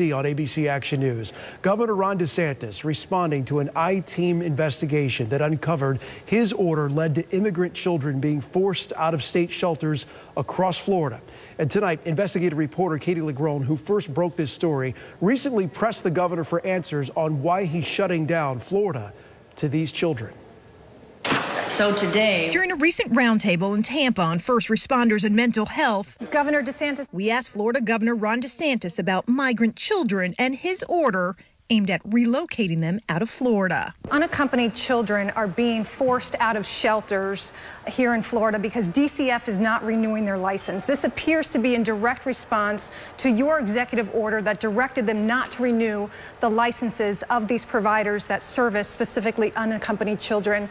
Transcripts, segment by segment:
On ABC Action News, Governor Ron DeSantis responding to an I-team investigation that uncovered his order led to immigrant children being forced out of state shelters across Florida. And tonight, investigative reporter Katie LeGrone, who first broke this story, recently pressed the governor for answers on why he's shutting down Florida to these children. So today, during a recent roundtable in Tampa on first responders and mental health, Governor DeSantis, we asked Florida Governor Ron DeSantis about migrant children and his order aimed at relocating them out of Florida. Unaccompanied children are being forced out of shelters here in Florida because DCF is not renewing their license. This appears to be in direct response to your executive order that directed them not to renew the licenses of these providers that service specifically unaccompanied children.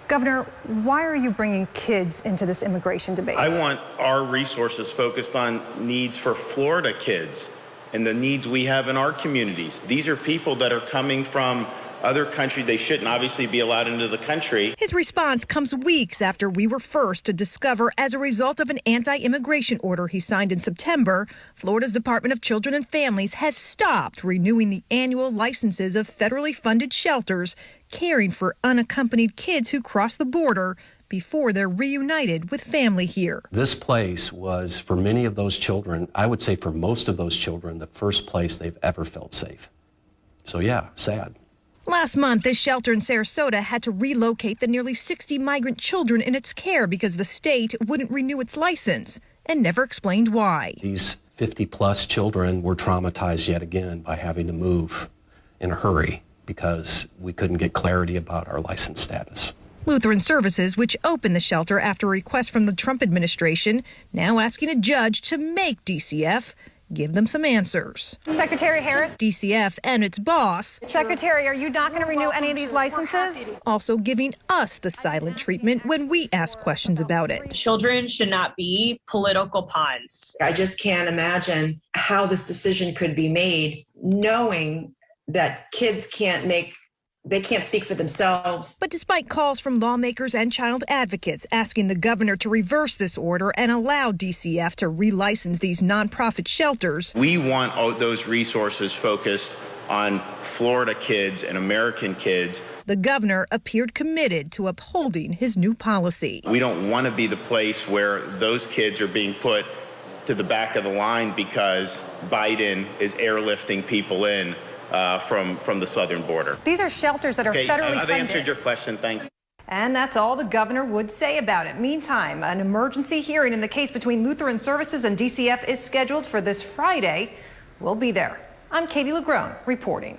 Governor, why are you bringing kids into this immigration debate? I want our resources focused on needs for Florida kids and the needs we have in our communities. These are people that are coming from other countries. They shouldn't obviously be allowed into the country. His response comes weeks after we were first to discover, as a result of an anti-immigration order he signed in September, Florida's Department of Children and Families has stopped renewing the annual licenses of federally funded shelters caring for unaccompanied kids who cross the border before they're reunited with family here. This place was, for many of those children, I would say for most of those children, the first place they've ever felt safe. So yeah, sad. Last month, this shelter in Sarasota had to relocate the nearly 60 migrant children in its care because the state wouldn't renew its license and never explained why. These 50-plus children were traumatized yet again by having to move in a hurry because we couldn't get clarity about our license status. Lutheran Services, which opened the shelter after a request from the Trump administration, now asking a judge to make DCF give them some answers. Secretary Harris. DCF and its boss. Secretary, are you not going to renew any of these licenses? Also giving us the silent treatment when we ask questions about it. children should not be political pawns. I just can't imagine how this decision could be made, knowing that kids can't speak for themselves. But despite calls from lawmakers and child advocates asking the governor to reverse this order and allow DCF to relicense these nonprofit shelters, We want all those resources focused on Florida kids and American kids. the governor appeared committed to upholding his new policy. We don't want to be the place where those kids are being put to the back of the line because Biden is airlifting people in from the southern border. These are shelters that are federally I've funded. answered your question. Thanks. And that's all the governor would say about it. Meantime, an emergency hearing in the case between Lutheran Services and DCF is scheduled for this Friday. We'll be there. I'm Katie LeGrone reporting.